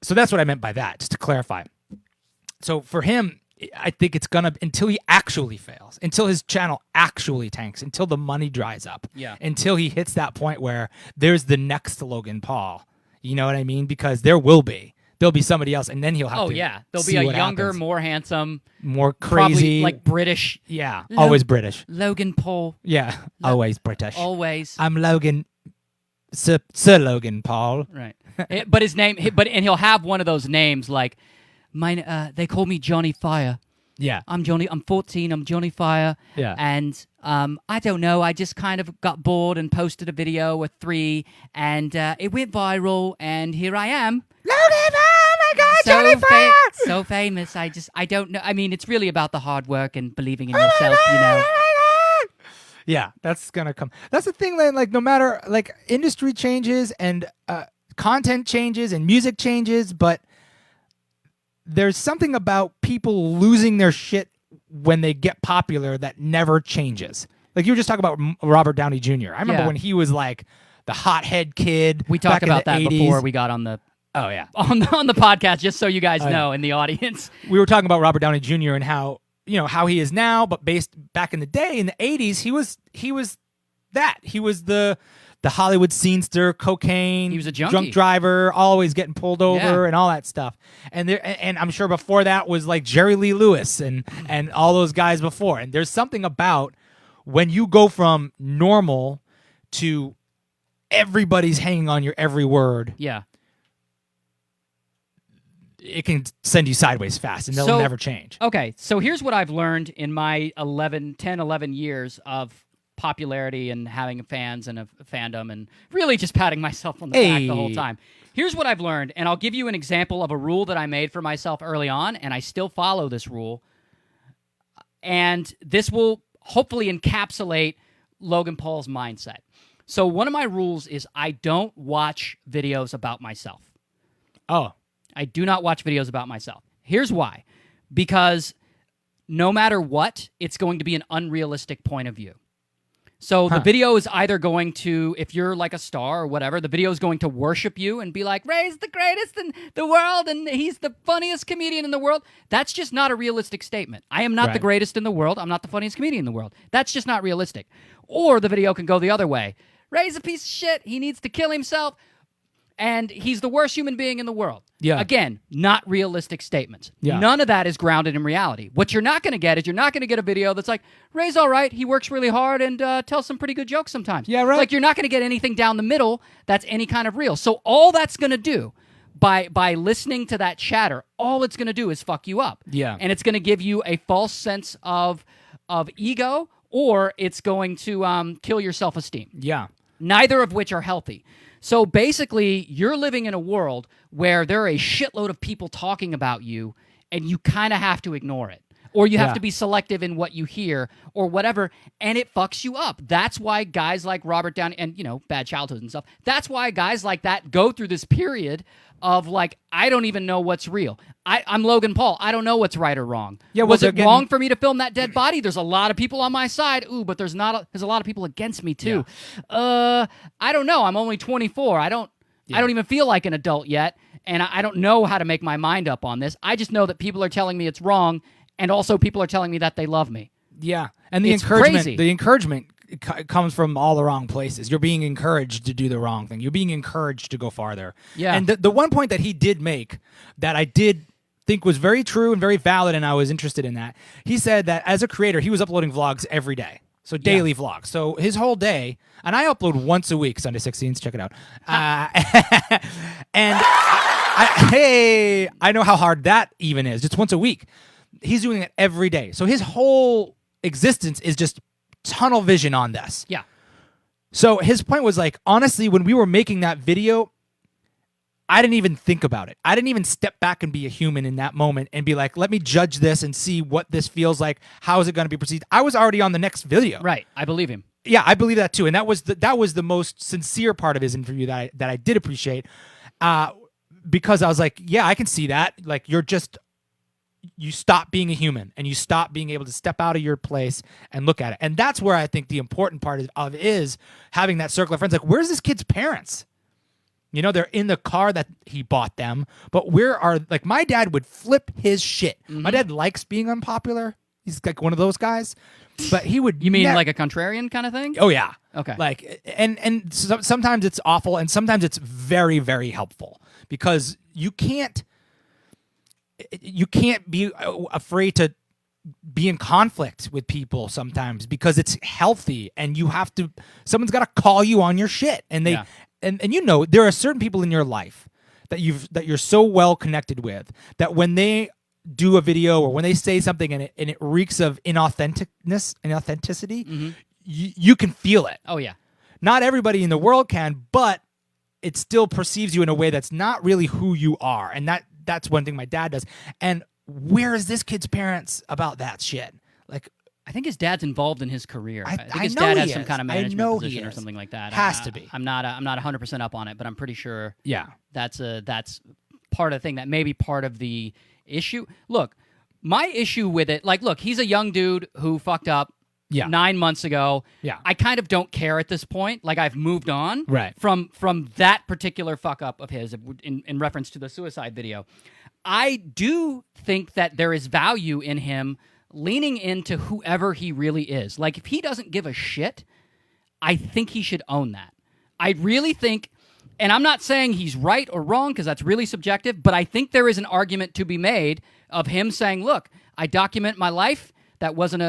So that's what I meant by that, just to clarify. So for him, I think it's until he actually fails, until his channel actually tanks, until the money dries up, until he hits that point where there's the next Logan Paul. You know what I mean? Because there'll be somebody else, and then he'll have to. Oh yeah, there'll be a younger, more handsome, more crazy, probably like British. Yeah, always British. Logan Paul. Yeah, always British. Always. I'm Logan, Sir Logan Paul. Right. But his name, and he'll have one of those names like, they call me Johnny Fire. Yeah. I'm 14. I'm Johnny Fire. Yeah. And I don't know. I just kind of got bored and posted a video with 3, and it went viral. And here I am. Logan, oh my God, Johnny Fire! So famous. I don't know. I mean, it's really about the hard work and believing in yourself, you know. Yeah, that's gonna come. That's the thing, man. Like, no matter, like, industry changes and content changes and music changes, but there's something about people losing their shit when they get popular that never changes. Like, you were just talking about Robert Downey Jr. I remember when he was like the hothead kid. We talked about that 80s. before we got on the on the podcast, just so you guys know in the audience. We were talking about Robert Downey Jr. and how he is now, but based back in the day in the 80s, he was that. He was the Hollywood scenester, cocaine, he was a junkie. drunk driver, always getting pulled over Yeah. and all that stuff. And I'm sure before that was like Jerry Lee Lewis and all those guys before. And there's something about when you go from normal to everybody's hanging on your every word. Yeah. It can send you sideways fast, and they'll So- never change. Okay, so here's what I've learned in my 10, 11 years of popularity and having fans and a fandom and really just patting myself on the back the whole Hey. time. Here's what I've learned, and I'll give you an example of a rule that I made for myself early on, and I still follow this rule. And this will hopefully encapsulate Logan Paul's mindset. So one of my rules is I don't watch videos about myself. Oh, I do not watch videos about myself. Here's why. Because no matter what, it's going to be an unrealistic point of view. So the video is either going to, if you're like a star or whatever, the video is going to worship you and be like, Ray's the greatest in the world and he's the funniest comedian in the world. That's just not a realistic statement. I am not the Right. greatest in the world. I'm not the funniest comedian in the world. That's just not realistic. Or the video can go the other way. Ray's a piece of shit. He needs to kill himself. And he's the worst human being in the world. Yeah. Again, not realistic statements. Yeah. None of that is grounded in reality. What you're not going to get is you're not going to get a video that's like, Ray's all right. He works really hard and tells some pretty good jokes sometimes. Yeah, right. Like, you're not going to get anything down the middle that's any kind of real. So all that's going to do by listening to that chatter, all it's going to do is fuck you up. Yeah. And it's going to give you a false sense of ego, or it's going to kill your self-esteem. yeah. Neither of which are healthy. So basically, you're living in a world where there are a shitload of people talking about you, and you kind of have to ignore it. Or you have Yeah. to be selective in what you hear or whatever, and it fucks you up. That's why guys like Robert Downey, and, bad childhood and stuff, that's why guys like that go through this period of, like, I don't even know what's real. I'm Logan Paul. I don't know what's right or wrong. Yeah, well, was they're it getting- wrong for me to film that dead body? There's a lot of people on my side. Ooh, but there's a lot of people against me too. I don't know. I'm only 24. I don't even feel like an adult yet, and I don't know how to make my mind up on this. I just know that people are telling me it's wrong, and also people are telling me that they love me. Yeah, and It's crazy. the encouragement comes from all the wrong places. You're being encouraged to do the wrong thing. You're being encouraged to go farther. Yeah. And the one point that he did make that I did think was very true and very valid, and I was interested in that. He said that as a creator, he was uploading vlogs every day. So daily vlogs. So his whole day, and I upload once a week, Sunday 16s, check it out. And I know how hard that even is, just once a week. He's doing it every day. So his whole existence is just tunnel vision on this. Yeah. So his point was like, honestly, when we were making that video, I didn't even think about it. I didn't even step back and be a human in that moment and be like, let me judge this and see what this feels like. How is it going to be perceived? I was already on the next video. Right. I believe him. Yeah, I believe that too. And that was the most sincere part of his interview that I did appreciate. Because I was like, yeah, I can see that. Like, you stop being a human and you stop being able to step out of your place and look at it. And that's where I think the important part is having that circle of friends. Like, where's this kid's parents? They're in the car that he bought them, but my dad would flip his shit. Mm-hmm. My dad likes being unpopular. He's like one of those guys, but he would. You mean like a contrarian kind of thing? Oh yeah. Okay. Like, and sometimes it's awful, and sometimes it's very, very helpful because you can't be afraid to be in conflict with people sometimes because it's healthy, and someone's got to call you on your shit, and they. Yeah. And there are certain people in your life that you're so well connected with that when they do a video or when they say something and it reeks of inauthenticity, you can feel it. Oh yeah. Not everybody in the world can, but it still perceives you in a way that's not really who you are. And that's one thing my dad does. And where is this kid's parents about that shit? Like, I think his dad's involved in his career. I think his know dad he has some is. kind of I management know he position or is. something like that. Has to be. I'm not 100% up on it, but I'm pretty sure yeah. that's part of the thing that may be part of the issue. Look, my issue with it, like, look, he's a young dude who fucked up 9 months ago. Yeah. I kind of don't care at this point. Like, I've moved on from that particular fuck up of his in reference to the suicide video. I do think that there is value in him leaning into whoever he really is. Like, if he doesn't give a shit, I think he should own that. I really think, and I'm not saying he's right or wrong because that's really subjective, but I think there is an argument to be made of him saying, look, I document my life. That wasn't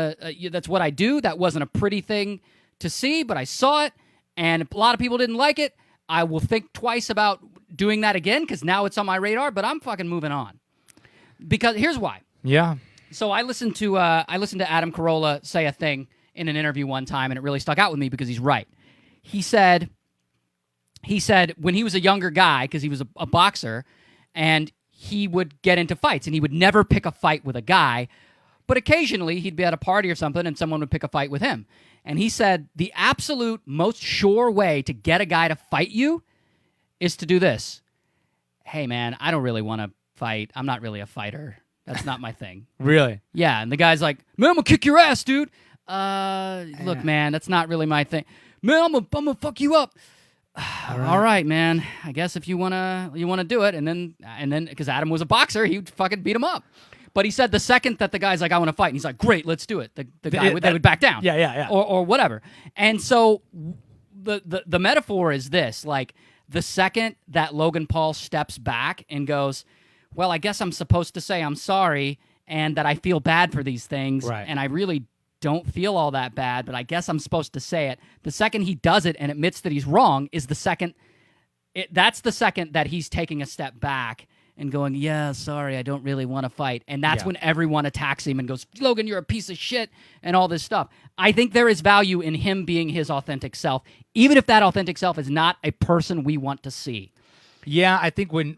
that's what I do. That wasn't a pretty thing to see, but I saw it, and a lot of people didn't like it. I will think twice about doing that again because now it's on my radar, but I'm fucking moving on. Because here's why. Yeah. So I listened to Adam Carolla say a thing in an interview one time, and it really stuck out with me because he's right. He said when he was a younger guy, because he was a boxer, and he would get into fights, and he would never pick a fight with a guy, but occasionally he'd be at a party or something, and someone would pick a fight with him. And he said the absolute most sure way to get a guy to fight you is to do this. Hey, man, I don't really want to fight. I'm not really a fighter. That's not my thing. Really? Yeah, and the guy's like, man, I'm gonna kick your ass, dude. Look, man, that's not really my thing. Man, I'm gonna fuck you up. All right, man. I guess if you wanna do it, and then because Adam was a boxer, he'd fucking beat him up. But he said the second that the guy's like, I want to fight, and he's like, great, let's do it. The guy they would back down. Yeah. Or whatever. And so the metaphor is this: like, the second that Logan Paul steps back and goes, well, I guess I'm supposed to say I'm sorry and that I feel bad for these things, and I really don't feel all that bad, but I guess I'm supposed to say it. The second he does it and admits that he's wrong is the second. That's the second that he's taking a step back and going, yeah, sorry, I don't really want to fight. And that's when everyone attacks him and goes, Logan, you're a piece of shit, and all this stuff. I think there is value in him being his authentic self, even if that authentic self is not a person we want to see. Yeah, I think when...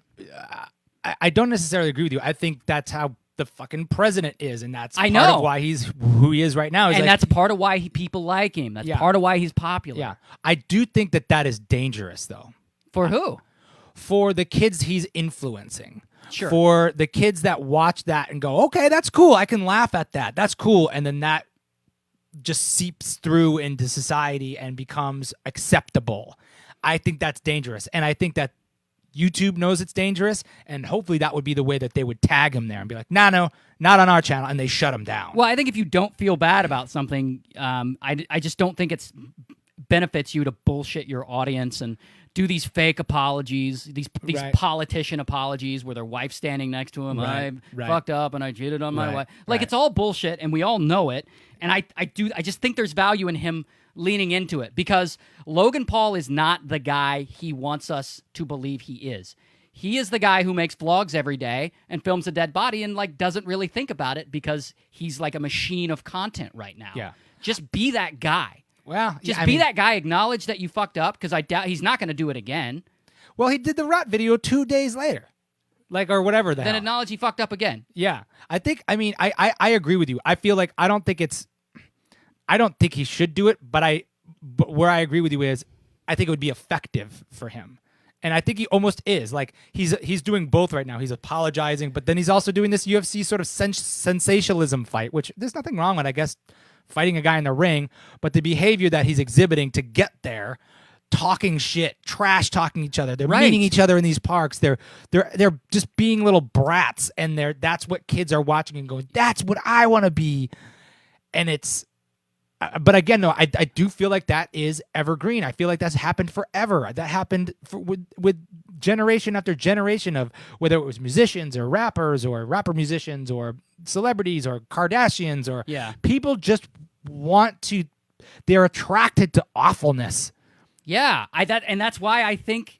I don't necessarily agree with you. I think that's how the fucking president is, and that's part of why he's who he is right now. And that's part of why people like him. That's part of why he's popular. Yeah. I do think that is dangerous, though. For who? For the kids he's influencing. Sure. For the kids that watch that and go, okay, that's cool. I can laugh at that. That's cool. And then that just seeps through into society and becomes acceptable. I think that's dangerous. And I think that YouTube knows it's dangerous, and hopefully that would be the way that they would tag him there and be like, no, not on our channel, and they shut him down. Well, I think if you don't feel bad about something, I just don't think it's benefits you to bullshit your audience and do these fake apologies, these politician apologies where their wife's standing next to him. I fucked up and I cheated on my wife. Like, it's all bullshit, and we all know it. And I just think there's value in him leaning into it, because Logan Paul is not the guy he wants us to believe he is. He is the guy who makes vlogs every day and films a dead body and like doesn't really think about it because he's like a machine of content right now. Yeah. Just be that guy. Well, just be that guy. Acknowledge that you fucked up, because I doubt he's not going to do it again. Well, he did the rat video 2 days later, or whatever the hell. Then acknowledge he fucked up again. Yeah, I agree with you. I feel like I don't think he should do it, but where I agree with you is I think it would be effective for him. And I think he almost is. Like, he's doing both right now. He's apologizing, but then he's also doing this UFC sort of sensationalism fight, which there's nothing wrong with, I guess, fighting a guy in the ring, but the behavior that he's exhibiting to get there, talking shit, trash talking each other. They're meeting each other in these parks. They're just being little brats, and that's what kids are watching and going, that's what I want to be. And it's but again, though, I do feel like that is evergreen. I feel like that's happened forever. That happened with generation after generation of whether it was musicians or rapper musicians or celebrities or Kardashians or people just they're attracted to awfulness. Yeah, and that's why I think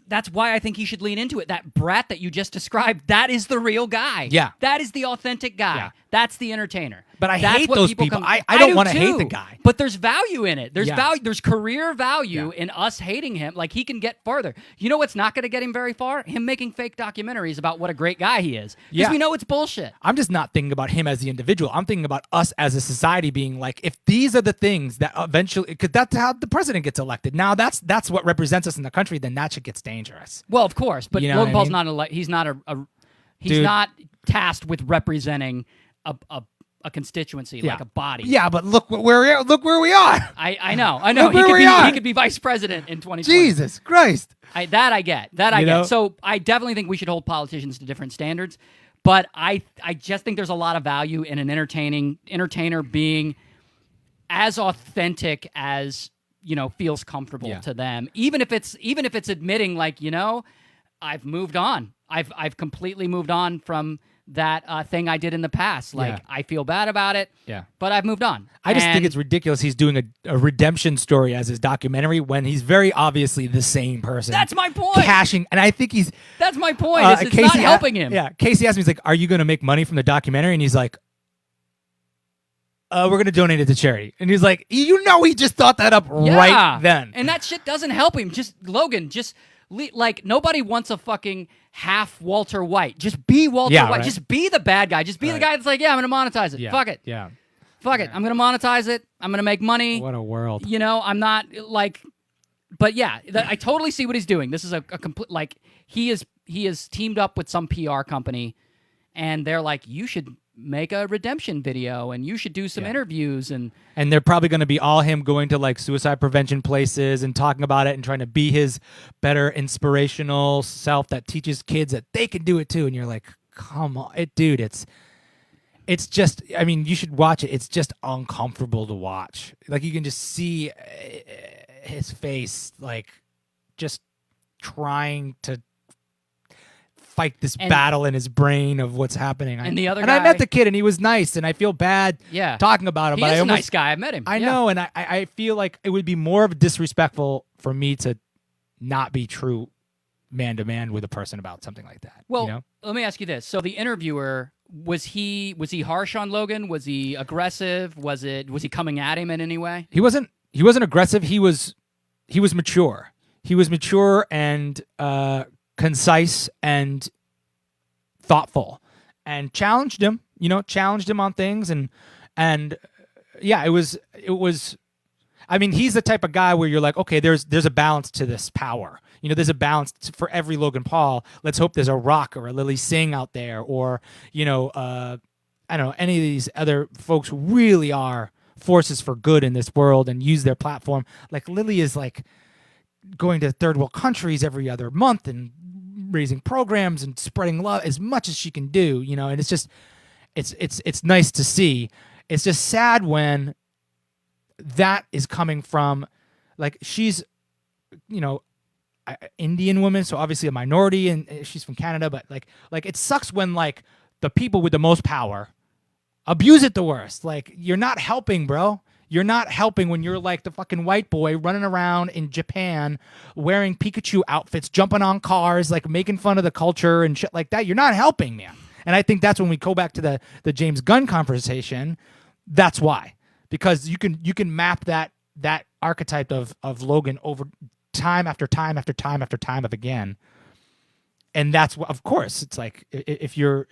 that's why I think he should lean into it. That brat that you just described, that is the real guy. Yeah. That is the authentic guy. Yeah. That's the entertainer. But I That's hate what those people. come- I don't do wanna hate too. the guy. But there's value in it. There's Yeah. value. There's career value in us hating him. Like, he can get further. You know what's not going to get him very far? Him making fake documentaries about what a great guy he is. Because Yeah. we know it's bullshit. I'm just not thinking about him as the individual. I'm thinking about us as a society being like, if these are the things that eventually, because that's how the president gets elected. Now that's what represents us in the country. Then that shit gets dangerous. Well, of course, but You know Logan what I Paul's mean? not he's not he's Dude. not tasked with representing a constituency like a body. Yeah, but look where we are. I know. Look where we are. He could be vice president in 2020. Jesus Christ. I get. You know? So I definitely think we should hold politicians to different standards, but I just think there's a lot of value in an entertainer being as authentic as, feels comfortable to them, even if it's admitting, like, I've moved on. I've completely moved on from that thing I did in the past. Like, Yeah. I feel bad about it. Yeah. But I've moved on. I just think And it's ridiculous he's doing a redemption story as his documentary when he's very obviously the same person. That's my point. Cashing, and I think he's. That's my point. It's not helping him. Yeah, Casey asked me, he's like, "Are you going to make money from the documentary?" And he's like, "We're going to donate it to charity." And he's like, he just thought that up right then. And that shit doesn't help him. Logan, like, nobody wants a fucking half Walter White. Just be Walter White. Right. Just be the bad guy. Just be the guy that's like, yeah, I'm going to monetize it. Yeah. Fuck it. Yeah. Fuck it. I'm going to monetize it. I'm going to make money. What a world. I'm not like, but yeah, I totally see what he's doing. This is a complete, like, he is teamed up with some PR company, and they're like, you should make a redemption video, and you should do some interviews, and they're probably going to be all him going to like suicide prevention places and talking about it and trying to be his better inspirational self that teaches kids that they can do it too. And you're like, come on, dude, it's just, I mean, you should watch it. It's just uncomfortable to watch. Like, you can just see his face, like, just trying to fight this battle in his brain of what's happening. And the other I guy, met the kid, and he was nice, and I feel bad talking about him. He but is I a nice guy. I've met him. I know, and I feel like it would be more of disrespectful for me to not be true man-to-man with a person about something like that. Well, let me ask you this. So the interviewer, was he harsh on Logan? Was he aggressive? Was he coming at him in any way? He wasn't aggressive. He was mature. He was mature and concise and thoughtful, and challenged him on things, and yeah, it was I mean, he's the type of guy where you're like, okay, there's a balance to this power. There's a balance for every Logan Paul. Let's hope there's a Rock or a Lily Singh out there, or I don't know, any of these other folks who really are forces for good in this world and use their platform. Like, Lily is like going to third world countries every other month and raising programs and spreading love as much as she can do, and it's just, it's nice to see. It's just sad when that is coming from, like, she's, Indian woman, so obviously a minority, and she's from Canada, but like it sucks when like the people with the most power abuse it the worst. Like, you're not helping, bro. You're not helping when you're like the fucking white boy running around in Japan wearing Pikachu outfits, jumping on cars, like making fun of the culture and shit like that. You're not helping, man. And I think that's when we go back to the James Gunn conversation. That's why. Because you can map that archetype of Logan over time after time after time after time of again. And that's what, of course, it's like if you're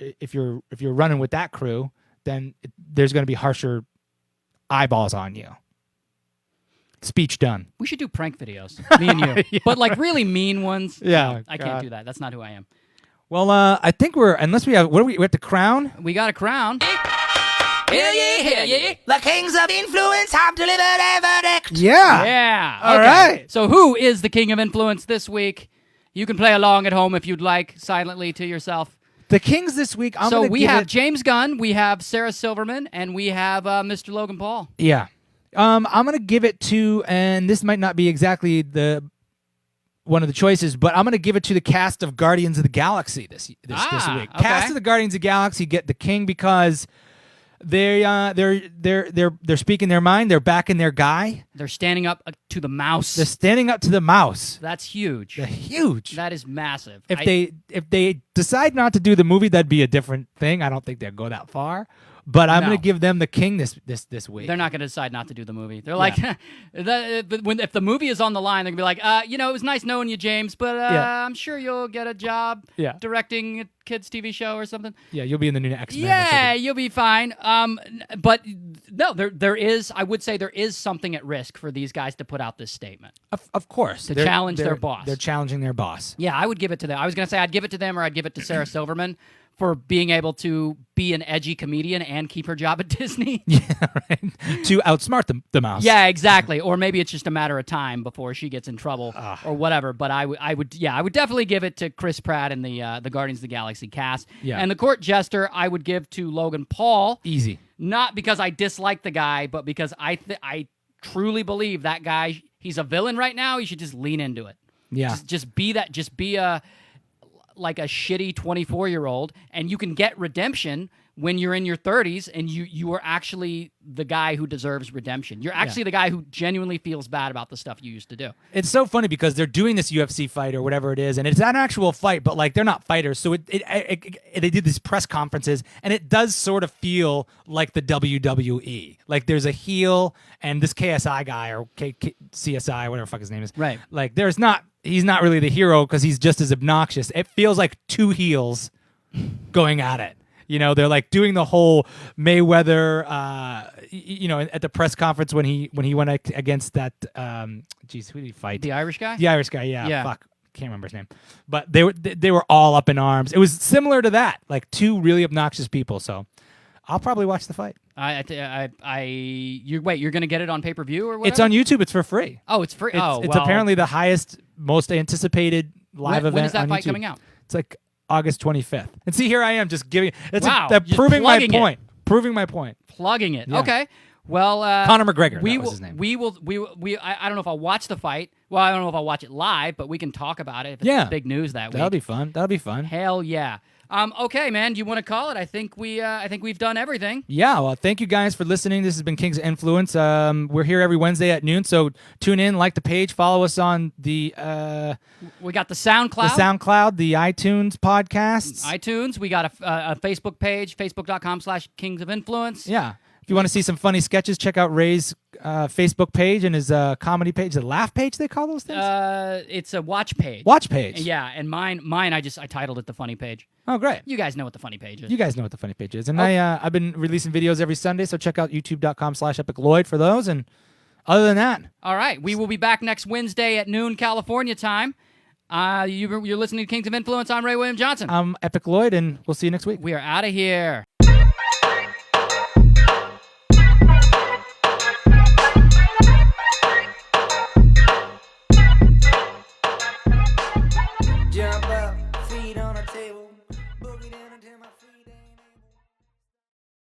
running with that crew, then there's going to be harsher eyeballs on you. Speech done. We should do prank videos, me and you, Yeah, but like really mean ones. Yeah, No, I can't do that. That's not who I am. Well, I think unless we have, we have the crown. We got a crown. Hell yeah. The kings of influence have delivered a verdict. Yeah. Yeah. All okay. right. So who is the king of influence this week? You can play along at home if you'd like, silently to yourself. The kings this week. We have James Gunn, we have Sarah Silverman, and we have Mr. Logan Paul. Yeah. I'm gonna give it to, and this might not be exactly one of the choices, but I'm gonna give it to the cast of Guardians of the Galaxy this week. Okay. Cast of the Guardians of the Galaxy get the king because They're speaking their mind. They're backing their guy. They're standing up to the mouse. They're standing up to the mouse. That's huge. They're huge. That is massive. If they decide not to do the movie, that'd be a different thing. I don't think they'll go that far. But I'm No. going to give them the king this week. They're not going to decide not to do the movie. They're like, if the movie is on the line, they're going to be like, it was nice knowing you, James, but I'm sure you'll get a job directing a kids' TV show or something. Yeah, you'll be in the new X-Men. Yeah, you'll be fine. But no, there is. I would say there is something at risk for these guys to put out this statement. Of course. To challenge their boss. They're challenging their boss. Yeah, I would give it to them. I was going to say I'd give it to them or I'd give it to Sarah Silverman for being able to be an edgy comedian and keep her job at Disney. Yeah, right. To outsmart the mouse. Yeah, exactly. Or maybe it's just a matter of time before she gets in trouble or whatever. But I would definitely give it to Chris Pratt and the Guardians of the Galaxy cast. Yeah. And the court jester, I would give to Logan Paul. Easy. Not because I dislike the guy, but because I truly believe that guy, he's a villain right now. He should just lean into it. Yeah. Just be that. Just be a shitty 24-year-old, and you can get redemption when you're in your 30s and you are actually the guy who deserves redemption. You're actually the guy who genuinely feels bad about the stuff you used to do. It's so funny because they're doing this UFC fight or whatever it is, and it's an actual fight, but like they're not fighters. So they did these press conferences, and it does sort of feel like the WWE. Like there's a heel and this KSI guy or CSI, whatever the fuck his name is. Right. Like he's not really the hero because he's just as obnoxious. It feels like two heels going at it. You know, they're like doing the whole Mayweather, at the press conference when he went against that, who did he fight? The Irish guy? The Irish guy, yeah. Yeah. Fuck, can't remember his name. But they were all up in arms. It was similar to that, like two really obnoxious people. So I'll probably watch the fight. You're going to get it on pay-per-view or whatever? It's on YouTube. It's for free. Oh, it's free. It's apparently the highest, most anticipated live event When is that on fight YouTube. coming out? It's like August 25th. And see, here I am just giving. Wow, just proving my plugging it. point. Proving my point. Plugging it. Yeah. Okay. Well, Conor McGregor. That was his name. I don't know if I'll watch the fight. Well, I don't know if I'll watch it live, but we can talk about it if it's big news that week. That'll be fun. Hell yeah. Okay, man. Do you want to call it? I think we've done everything. Yeah. Well, thank you guys for listening. This has been Kings of Influence. We're here every Wednesday at noon. So tune in, like the page, follow us on the. We got the SoundCloud. The iTunes podcasts. iTunes. We got a Facebook page, facebook.com/Kings of Influence. Yeah. If you want to see some funny sketches, check out Ray's Facebook page and his comedy page. The laugh page, they call those things? It's a watch page. Watch page. Yeah, and mine I titled it the funny page. Oh, great. You guys know what the funny page is. You guys know what the funny page is. And I've been releasing videos every Sunday, so check out youtube.com/EpicLLOYD for those. And other than that. All right. We will be back next Wednesday at noon California time. You're listening to Kings of Influence. I'm Ray William Johnson. I'm EpicLLOYD, and we'll see you next week. We are out of here.